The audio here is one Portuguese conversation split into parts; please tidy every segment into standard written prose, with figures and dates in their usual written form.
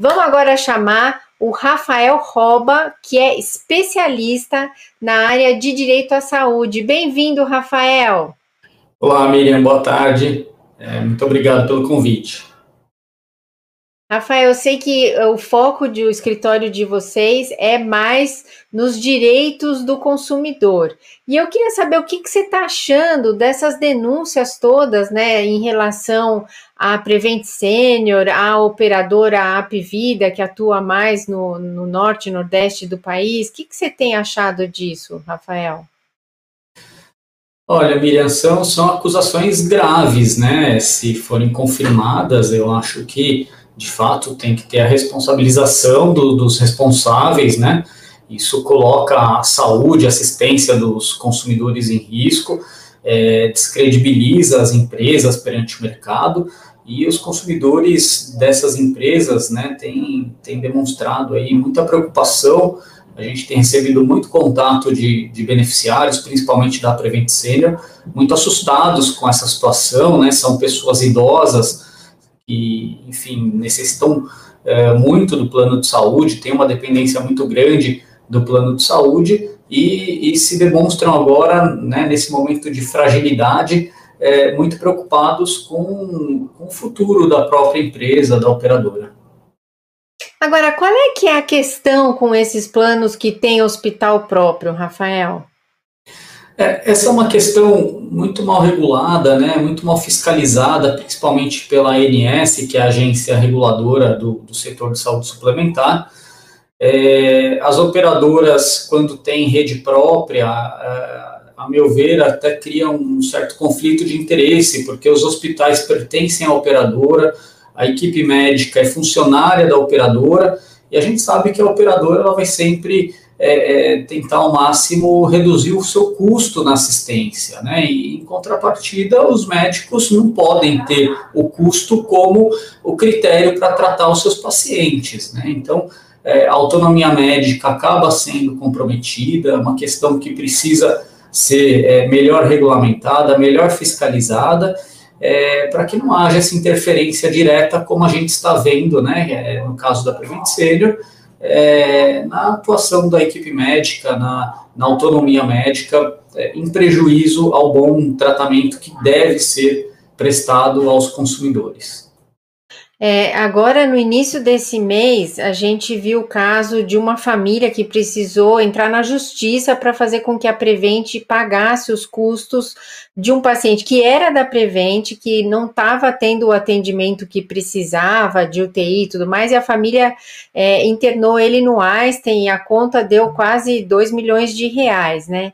Vamos agora chamar o Rafael Roba, que é especialista na área de direito à saúde. Bem-vindo, Rafael. Olá, Miriam, boa tarde. Muito obrigado pelo convite. Rafael, eu sei que o foco do escritório de vocês é mais nos direitos do consumidor. E eu queria saber o que você está achando dessas denúncias todas, né, em relação à Prevent Senior, à operadora Apvida, que atua mais no norte e nordeste do país. O que você tem achado disso, Rafael? Olha, Miriam, são acusações graves, né? Se forem confirmadas, eu acho que, de fato, tem que ter a responsabilização dos responsáveis, né? Isso coloca a saúde, a assistência dos consumidores em risco, descredibiliza as empresas perante o mercado, e os consumidores dessas empresas, né, têm demonstrado aí muita preocupação. A gente tem recebido muito contato de beneficiários, principalmente da Prevent Senior, muito assustados com essa situação, né? São pessoas idosas que, enfim, necessitam muito do plano de saúde, tem uma dependência muito grande do plano de saúde e se demonstram agora, né, nesse momento de fragilidade, muito preocupados com o futuro da própria empresa, da operadora. Agora, qual é que é a questão com esses planos que tem hospital próprio, Rafael? Essa é uma questão muito mal regulada, né, muito mal fiscalizada, principalmente pela ANS, que é a agência reguladora do setor de saúde suplementar. As operadoras, quando têm rede própria, a meu ver, até criam um certo conflito de interesse, porque os hospitais pertencem à operadora, a equipe médica é funcionária da operadora, e a gente sabe que a operadora ela vai sempre tentar ao máximo reduzir o seu custo na assistência, né? E em contrapartida, os médicos não podem ter o custo como o critério para tratar os seus pacientes, né? Então, a autonomia médica acaba sendo comprometida, uma questão que precisa ser melhor regulamentada, melhor fiscalizada, para que não haja essa interferência direta, como a gente está vendo, né, no caso da Prevent Senior, na atuação da equipe médica, na autonomia médica, em prejuízo ao bom tratamento que deve ser prestado aos consumidores. Agora, no início desse mês, a gente viu o caso de uma família que precisou entrar na justiça para fazer com que a Prevent pagasse os custos de um paciente que era da Prevent, que não estava tendo o atendimento que precisava, de UTI e tudo mais, e a família internou ele no Einstein e a conta deu quase 2 milhões de reais, né?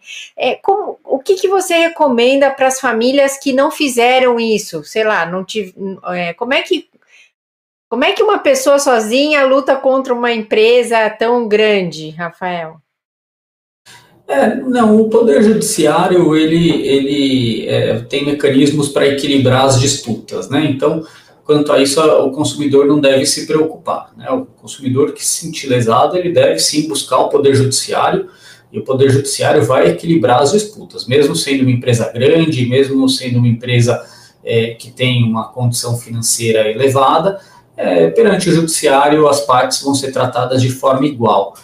O que você recomenda para as famílias que não fizeram isso? Sei lá, como é que uma pessoa sozinha luta contra uma empresa tão grande, Rafael? Não, o Poder Judiciário ele tem mecanismos para equilibrar as disputas, né? Então, quanto a isso, o consumidor não deve se preocupar, né? O consumidor que se sentir lesado, ele deve sim buscar o Poder Judiciário, e o Poder Judiciário vai equilibrar as disputas, mesmo sendo uma empresa grande, mesmo sendo uma empresa que tem uma condição financeira elevada, perante o Judiciário as partes vão ser tratadas de forma igual.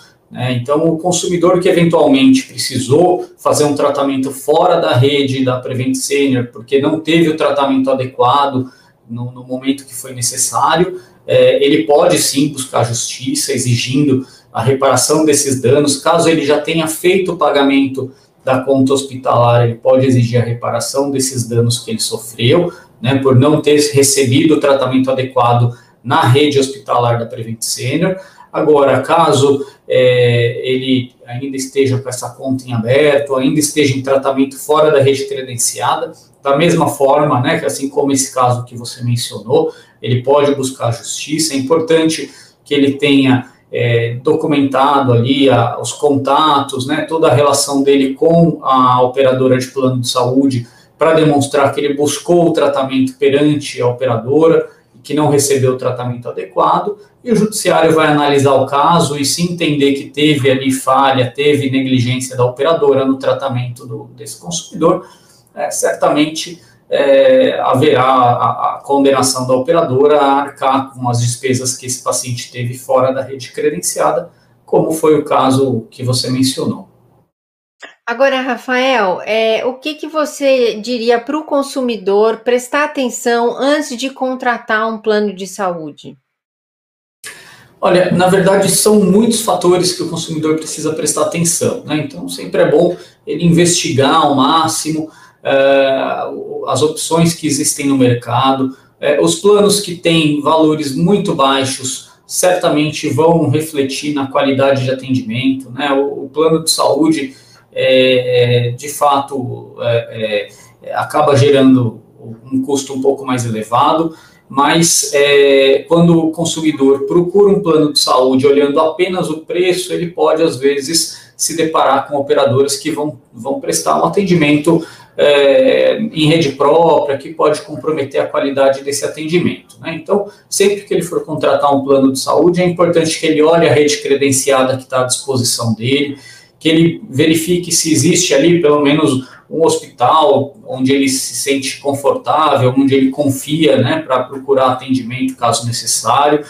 Então, o consumidor que eventualmente precisou fazer um tratamento fora da rede da Prevent Senior, porque não teve o tratamento adequado no momento que foi necessário, ele pode sim buscar a justiça exigindo a reparação desses danos. Caso ele já tenha feito o pagamento da conta hospitalar, ele pode exigir a reparação desses danos que ele sofreu, né, por não ter recebido o tratamento adequado na rede hospitalar da Prevent Senior. Agora, caso ele ainda esteja com essa conta em aberto, ainda esteja em tratamento fora da rede credenciada, da mesma forma, né, assim como esse caso que você mencionou, ele pode buscar a justiça. É importante que ele tenha documentado ali os contatos, né, toda a relação dele com a operadora de plano de saúde, para demonstrar que ele buscou o tratamento perante a operadora, que não recebeu o tratamento adequado, e o judiciário vai analisar o caso e se entender que teve ali falha, teve negligência da operadora no tratamento desse consumidor, certamente haverá a condenação da operadora a arcar com as despesas que esse paciente teve fora da rede credenciada, como foi o caso que você mencionou. Agora, Rafael, o que você diria para o consumidor prestar atenção antes de contratar um plano de saúde? Olha, na verdade, são muitos fatores que o consumidor precisa prestar atenção, né? Então, sempre é bom ele investigar ao máximo as opções que existem no mercado. Os planos que têm valores muito baixos certamente vão refletir na qualidade de atendimento, né? O plano de saúde, de fato, acaba gerando um custo um pouco mais elevado, mas quando o consumidor procura um plano de saúde olhando apenas o preço, ele pode, às vezes, se deparar com operadoras que vão prestar um atendimento em rede própria, que pode comprometer a qualidade desse atendimento, né? Então, sempre que ele for contratar um plano de saúde, é importante que ele olhe a rede credenciada que está à disposição dele, que ele verifique se existe ali pelo menos um hospital onde ele se sente confortável, onde ele confia, né, para procurar atendimento caso necessário,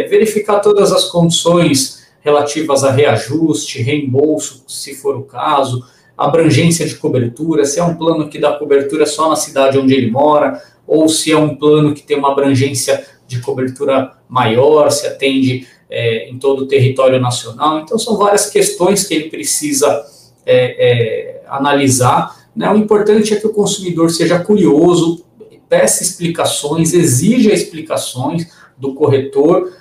verificar todas as condições relativas a reajuste, reembolso, se for o caso, abrangência de cobertura, se é um plano que dá cobertura só na cidade onde ele mora, ou se é um plano que tem uma abrangência de cobertura maior, se atende em todo o território nacional. Então, são várias questões que ele precisa analisar, né? O importante é que o consumidor seja curioso, peça explicações, exija explicações do corretor.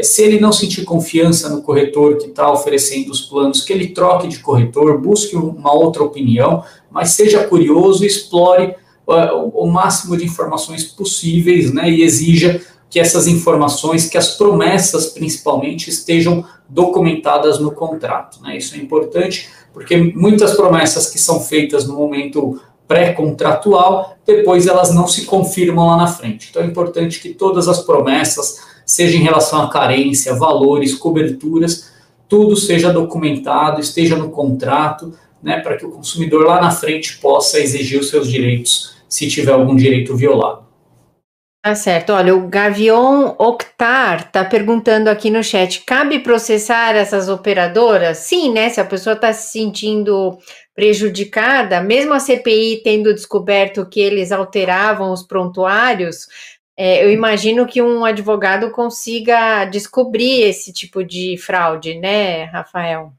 Se ele não sentir confiança no corretor que está oferecendo os planos, que ele troque de corretor, busque uma outra opinião, mas seja curioso e explore o máximo de informações possíveis, né? E exija que essas informações, que as promessas principalmente estejam documentadas no contrato, né? Isso é importante, porque muitas promessas que são feitas no momento pré-contratual, depois elas não se confirmam lá na frente. Então é importante que todas as promessas, seja em relação à carência, valores, coberturas, tudo seja documentado, esteja no contrato, né, para que o consumidor lá na frente possa exigir os seus direitos, se tiver algum direito violado. Tá certo. Olha, o Gavion Octar está perguntando aqui no chat, cabe processar essas operadoras? Sim, né? Se a pessoa está se sentindo prejudicada, mesmo a CPI tendo descoberto que eles alteravam os prontuários, eu imagino que um advogado consiga descobrir esse tipo de fraude, né, Rafael?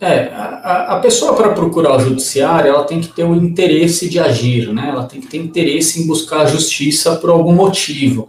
A pessoa, para procurar o judiciário, ela tem que ter o interesse de agir, né? Ela tem que ter interesse em buscar a justiça por algum motivo.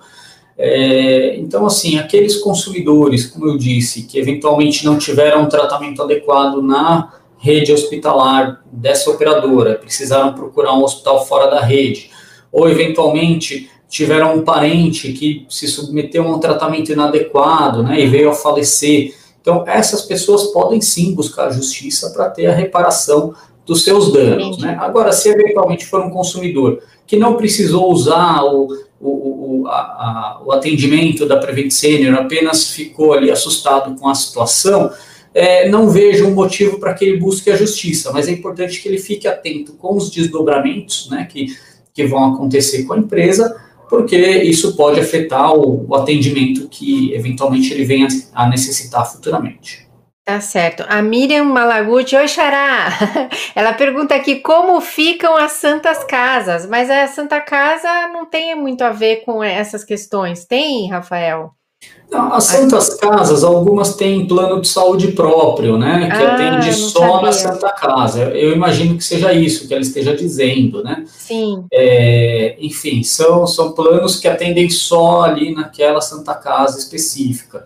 Então, assim, aqueles consumidores, como eu disse, que eventualmente não tiveram um tratamento adequado na rede hospitalar dessa operadora, precisaram procurar um hospital fora da rede, ou eventualmente tiveram um parente que se submeteu a um tratamento inadequado, né, e veio a falecer. Então, essas pessoas podem sim buscar a justiça para ter a reparação dos seus danos, né? Agora, se eventualmente for um consumidor que não precisou usar o atendimento da Prevent Senior, apenas ficou ali assustado com a situação, não vejo um motivo para que ele busque a justiça, mas é importante que ele fique atento com os desdobramentos, né, que vão acontecer com a empresa, porque isso pode afetar o atendimento que eventualmente ele venha a necessitar futuramente. Tá certo. A Miriam Malaguti, oi Xará, ela pergunta aqui como ficam as santas casas, mas a Santa Casa não tem muito a ver com essas questões, tem, Rafael? Não, as santas casas, algumas têm plano de saúde próprio, né, que atende só na Santa Casa. Eu imagino que seja isso que ela esteja dizendo, né? Sim. Enfim, são planos que atendem só ali naquela Santa Casa específica.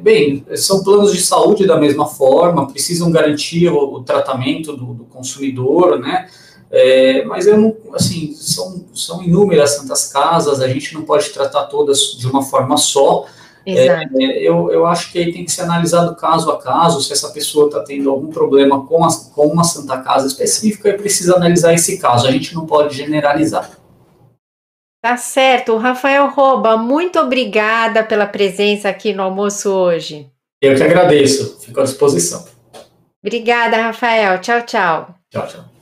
Bem, são planos de saúde da mesma forma, precisam garantir o tratamento do consumidor, né? Mas eu não, assim, são inúmeras santas casas, a gente não pode tratar todas de uma forma só. Eu acho que aí tem que ser analisado caso a caso, se essa pessoa está tendo algum problema com uma santa casa específica, e precisa analisar esse caso, a gente não pode generalizar. Tá certo, Rafael Roba, muito obrigada pela presença aqui no almoço hoje. Eu que agradeço, fico à disposição. Obrigada, Rafael, tchau, tchau. Tchau, tchau.